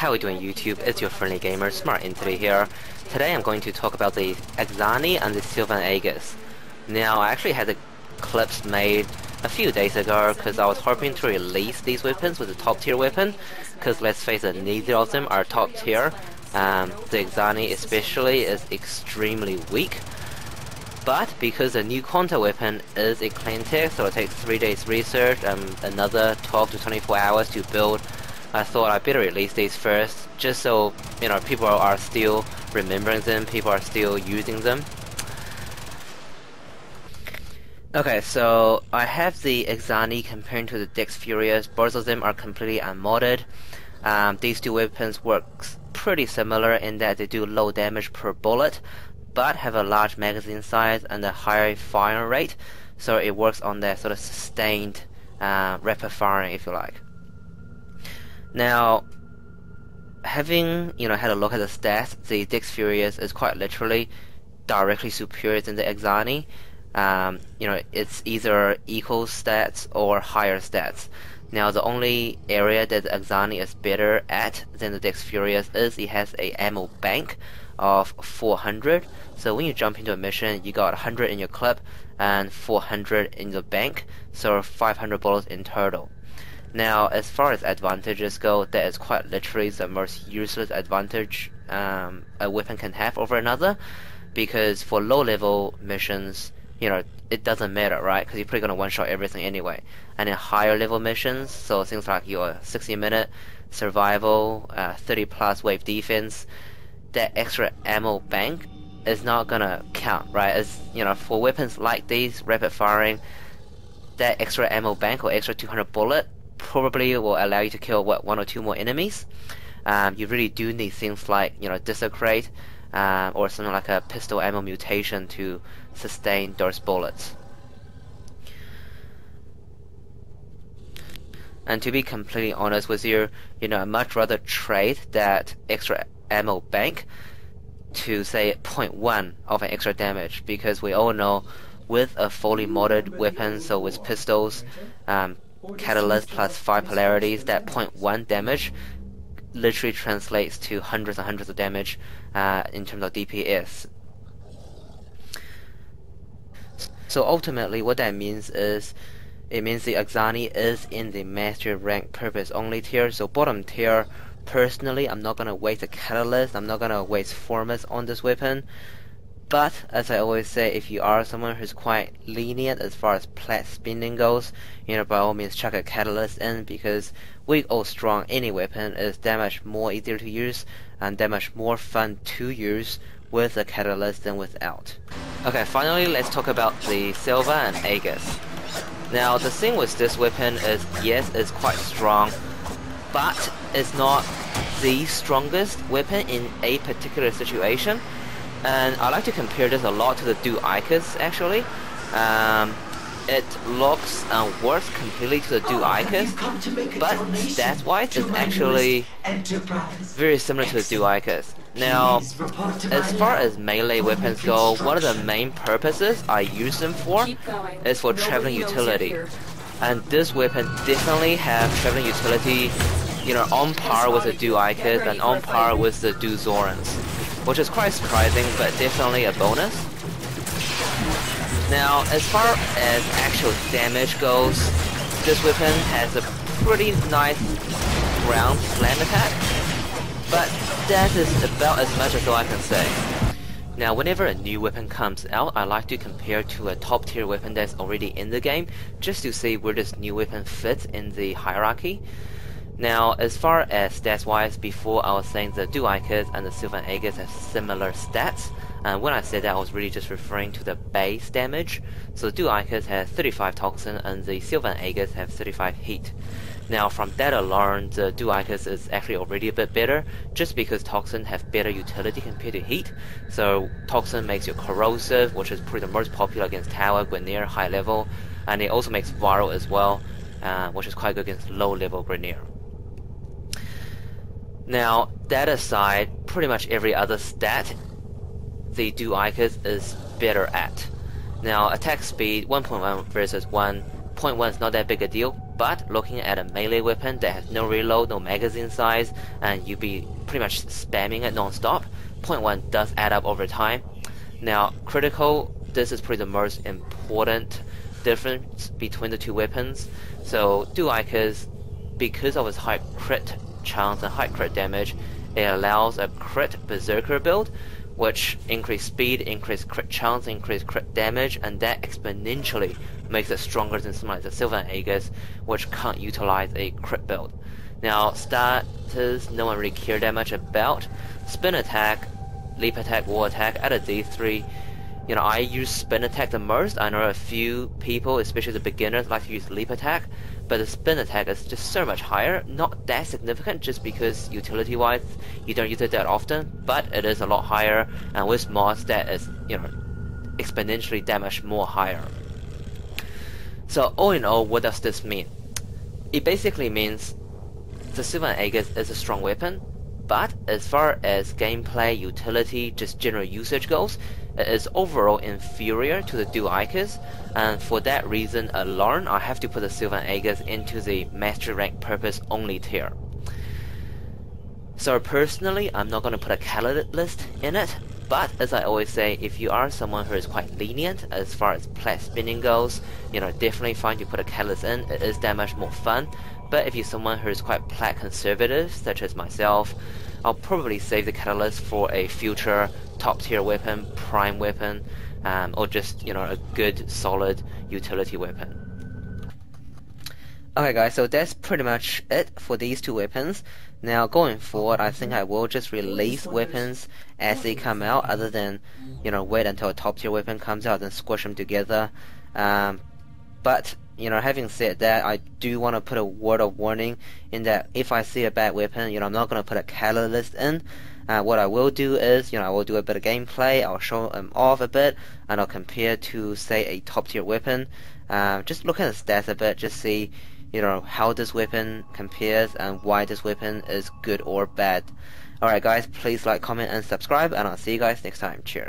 How are we doing YouTube? It's your friendly gamer, SmartEntity here. Today I'm going to talk about the Akzani and the Silva and Aegis. Now, I actually had the clips made a few days ago because I was hoping to release these weapons with a top tier weapon, because let's face it, neither of them are top tier. The Akzani especially is extremely weak. But because the new counter weapon is a clean tech, so it takes 3 days research and another 12 to 24 hours to build, I thought I'd better release these first, just so, people are still remembering them, people are still using them. Okay, so I have the Akzani comparing to the Dex Furious. Both of them are completely unmodded. These two weapons work pretty similar in that they do low damage per bullet, but have a large magazine size and a higher fire rate, so it works on that sort of sustained rapid firing, if you like. Now, having had a look at the stats, the Dex Furious is quite literally directly superior than the Akzani. It's either equal stats or higher stats. Now, the only area that the Akzani is better at than the Dex Furious is it has a ammo bank of 400. So when you jump into a mission, you got 100 in your clip and 400 in the bank, so 500 bullets in total. Now, as far as advantages go, that is quite literally the most useless advantage a weapon can have over another, because for low-level missions, it doesn't matter, right? Because you're probably going to one-shot everything anyway. And in higher-level missions, so things like your 60-minute survival, 30-plus wave defense, that extra ammo bank is not going to count, right? As for weapons like these, rapid firing, that extra ammo bank or extra 200 bullet probably will allow you to kill one or two more enemies. You really do need things like Desecrate or something like a pistol ammo mutation to sustain those bullets. And to be completely honest with you, I'd much rather trade that extra ammo bank to say 0.1 of an extra damage, because we all know with a fully modded weapon, so with pistols, catalyst plus 5 polarities, that 0.1 damage literally translates to hundreds and hundreds of damage in terms of DPS. So ultimately what that means is, it means the Akzani is in the master rank purpose only tier. So bottom tier, personally, I'm not going to waste a catalyst, I'm not going to waste formas on this weapon. But, as I always say, if you are someone who's quite lenient as far as plat spinning goes, by all means chuck a catalyst in, because weak or strong, any weapon is that much more easier to use and that much more fun to use with a catalyst than without. Okay, finally let's talk about the Silva and Aegis. Now, the thing with this weapon is, yes, it's quite strong, but it's not the strongest weapon in a particular situation. And I like to compare this a lot to the ichor actually. It looks and works completely to the ichor, but stats wise it's actually very similar to the ichor. Now, as far as melee weapons go, one of the main purposes I use them for is for traveling utility. And this weapon definitely have traveling utility, on par with the ichor and on par with the Zorans, which is quite surprising, but definitely a bonus. Now, as far as actual damage goes, this weapon has a pretty nice ground slam attack, but that is about as much as all I can say. Now, whenever a new weapon comes out, I like to compare to a top tier weapon that's already in the game, just to see where this new weapon fits in the hierarchy. Now, as far as stats wise, before I was saying the ichor and the Silva and Aegis have similar stats, and when I said that I was really just referring to the base damage. So the ichor has 35 toxin and the Silva and Aegis have 35 heat. Now, from that alone, the ichor is actually already a bit better, just because toxin have better utility compared to heat. So toxin makes you corrosive, which is probably the most popular against tower Grineer high level, and it also makes viral as well, which is quite good against low level Grineer. Now, that aside, pretty much every other stat the ichor is better at. Now, attack speed 1.1 versus 1.1 is not that big a deal, But looking at a melee weapon that has no reload, no magazine size, and you be pretty much spamming it non-stop, 0.1 does add up over time. Now, critical, this is probably the most important difference between the two weapons. So, dual ichors, because of its high crit chance and high crit damage, it allows a crit berserker build, which increase speed, increase crit chance, increase crit damage, and that exponentially makes it stronger than something like the Silva and Aegis, which can't utilize a crit build. Now, starters, no one really cared that much about. Spin attack, leap attack, wall attack, at a D3. You know, I use spin attack the most. I know a few people, especially the beginners, like to use leap attack, but the spin attack is just so much higher. Not that significant, just because utility-wise, you don't use it that often, but it is a lot higher, and with mods, that is, you know, exponentially that much more higher. So all in all, what does this mean? It basically means the Silva and Aegis is a strong weapon, but as far as gameplay, utility, just general usage goes, it is overall inferior to the dual ichors, and for that reason alone, I have to put the Silva and Aegis into the master rank purpose only tier. So personally, I'm not going to put a catalyst in it, but as I always say, if you are someone who is quite lenient as far as plat spinning goes, you know, definitely fine to put a catalyst in. It is that much more fun. But if you're someone who is quite plat conservative, such as myself, I'll probably save the catalyst for a future top tier weapon, prime weapon, or just, you know, a good solid utility weapon. Okay guys, so that's pretty much it for these two weapons. Now going forward, I think I will just release weapons as they come out, other than, you know, wait until a top tier weapon comes out and squish them together. But you know, having said that, I do want to put a word of warning in that if I see a bad weapon, you know, I'm not going to put a catalyst in. What I will do is, you know, I will do a bit of gameplay, I'll show them off a bit, and I'll compare to, say, a top tier weapon. Just look at the stats a bit, just see, you know, how this weapon compares and why this weapon is good or bad. Alright guys, please like, comment, and subscribe, and I'll see you guys next time. Cheers.